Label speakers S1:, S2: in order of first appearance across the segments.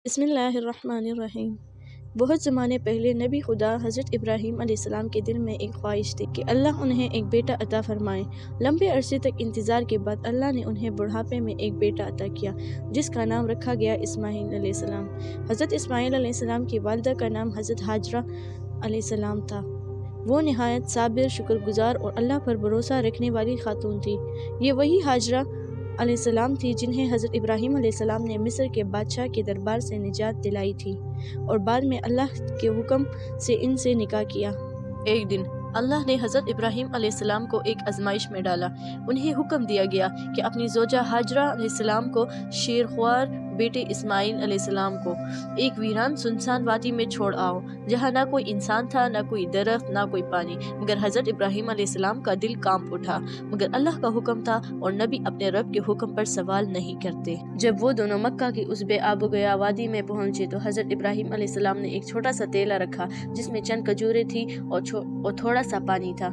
S1: بسم اللہ الرحمن الرحیم۔ بہت زمانے پہلے نبی خدا حضرت ابراہیم علیہ السلام کے دل میں ایک خواہش تھی کہ اللہ انہیں ایک بیٹا عطا فرمائے۔ لمبے عرصے تک انتظار کے بعد اللہ نے انہیں بڑھاپے میں ایک بیٹا عطا کیا جس کا نام رکھا گیا اسماعیل علیہ السلام۔ حضرت اسماعیل علیہ السلام کی والدہ کا نام حضرت ہاجرہ علیہ السلام تھا۔ وہ نہایت صابر، شکر گزار اور اللہ پر بھروسہ رکھنے والی خاتون تھی۔ یہ وہی ہاجرہ علیہ السلام تھی جنہیں حضرت ابراہیم علیہ السلام نے مصر کے بادشاہ کے دربار سے نجات دلائی تھی اور بعد میں اللہ کے حکم سے ان سے نکاح کیا۔ ایک دن اللہ نے حضرت ابراہیم علیہ السلام کو ایک آزمائش میں ڈالا۔ انہیں حکم دیا گیا کہ اپنی زوجہ ہاجرہ علیہ السلام کو شیرخوار بیٹے اسماعیل علیہ السلام کو ایک ویران سنسان وادی میں چھوڑ آؤ جہاں نہ کوئی انسان تھا، نہ کوئی درخت، نہ کوئی پانی۔ مگر حضرت ابراہیم علیہ السلام کا دل کانپ اٹھا، مگر اللہ کا حکم تھا اور نبی اپنے رب کے حکم پر سوال نہیں کرتے۔ جب وہ دونوں مکہ کی اس بے آب و گیا وادی میں پہنچے تو حضرت ابراہیم علیہ السلام نے ایک چھوٹا سا تیلا رکھا جس میں چند کھجوریں تھیں اور تھوڑا سا پانی تھا۔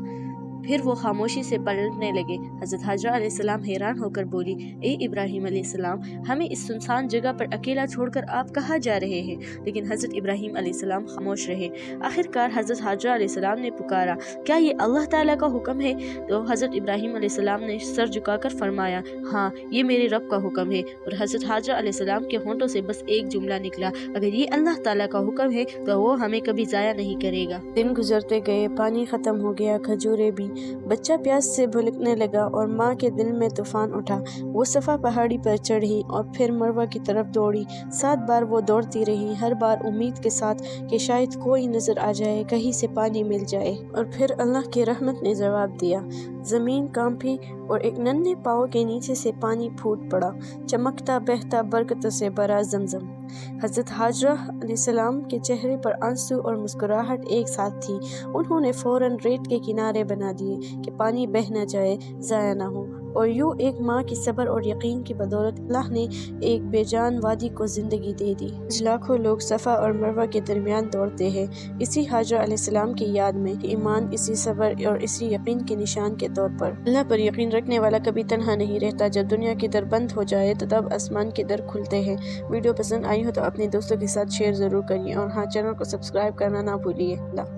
S1: پھر وہ خاموشی سے پلٹنے لگے۔ حضرت ہاجرہ علیہ السلام حیران ہو کر بولی، اے ابراہیم علیہ السلام، ہمیں اس سنسان جگہ پر اکیلا چھوڑ کر آپ کہاں جا رہے ہیں؟ لیکن حضرت ابراہیم علیہ السلام خاموش رہے۔ آخر کار حضرت ہاجرہ علیہ السلام نے پکارا، کیا یہ اللہ تعالیٰ کا حکم ہے؟ تو حضرت ابراہیم علیہ السلام نے سر جھکا کر فرمایا، ہاں، یہ میرے رب کا حکم ہے۔ اور حضرت ہاجرہ علیہ السلام کے ہونٹوں سے بس ایک جملہ نکلا، اگر یہ اللہ تعالیٰ کا حکم ہے تو وہ ہمیں کبھی ضائع نہیں کرے گا۔ دن گزرتے گئے، پانی ختم ہو گیا، کھجوریں بھی۔ بچہ پیاس سے بھلکنے لگا اور ماں کے دل میں طوفان اٹھا۔ وہ صفا پہاڑی پر چڑھی اور پھر مروہ کی طرف دوڑی۔ 7 بار وہ دوڑتی رہی، ہر بار امید کے ساتھ کہ شاید کوئی نظر آ جائے، کہیں سے پانی مل جائے۔ اور پھر اللہ کی رحمت نے جواب دیا۔ زمین کانپی اور ایک ننھے پاؤں کے نیچے سے پانی پھوٹ پڑا، چمکتا، بہتا، برکتوں سے بھرا زمزم۔ حضرت ہاجرہ علیہ السلام کے چہرے پر آنسو اور مسکراہٹ ایک ساتھ تھی۔ انہوں نے فوراً ریت کے کنارے بنا دیے کہ پانی بہہ نہ جائے، ضائع نہ ہو۔ اور یوں ایک ماں کی صبر اور یقین کی بدولت اللہ نے ایک بے جان وادی کو زندگی دے دی۔ آج لاکھوں لوگ صفا اور مروہ کے درمیان دوڑتے ہیں، اسی ہاجرہ علیہ السلام کی یاد میں، ایمان، اسی صبر اور اسی یقین کے نشان کے طور پر۔ اللہ پر یقین رکھنے والا کبھی تنہا نہیں رہتا۔ جب دنیا کے در بند ہو جائے تو تب آسمان کے در کھلتے ہیں۔ ویڈیو پسند آئی ہو تو اپنے دوستوں کے ساتھ شیئر ضرور کریے اور ہاں، چینل کو سبسکرائب کرنا نہ بھولیے۔ اللہ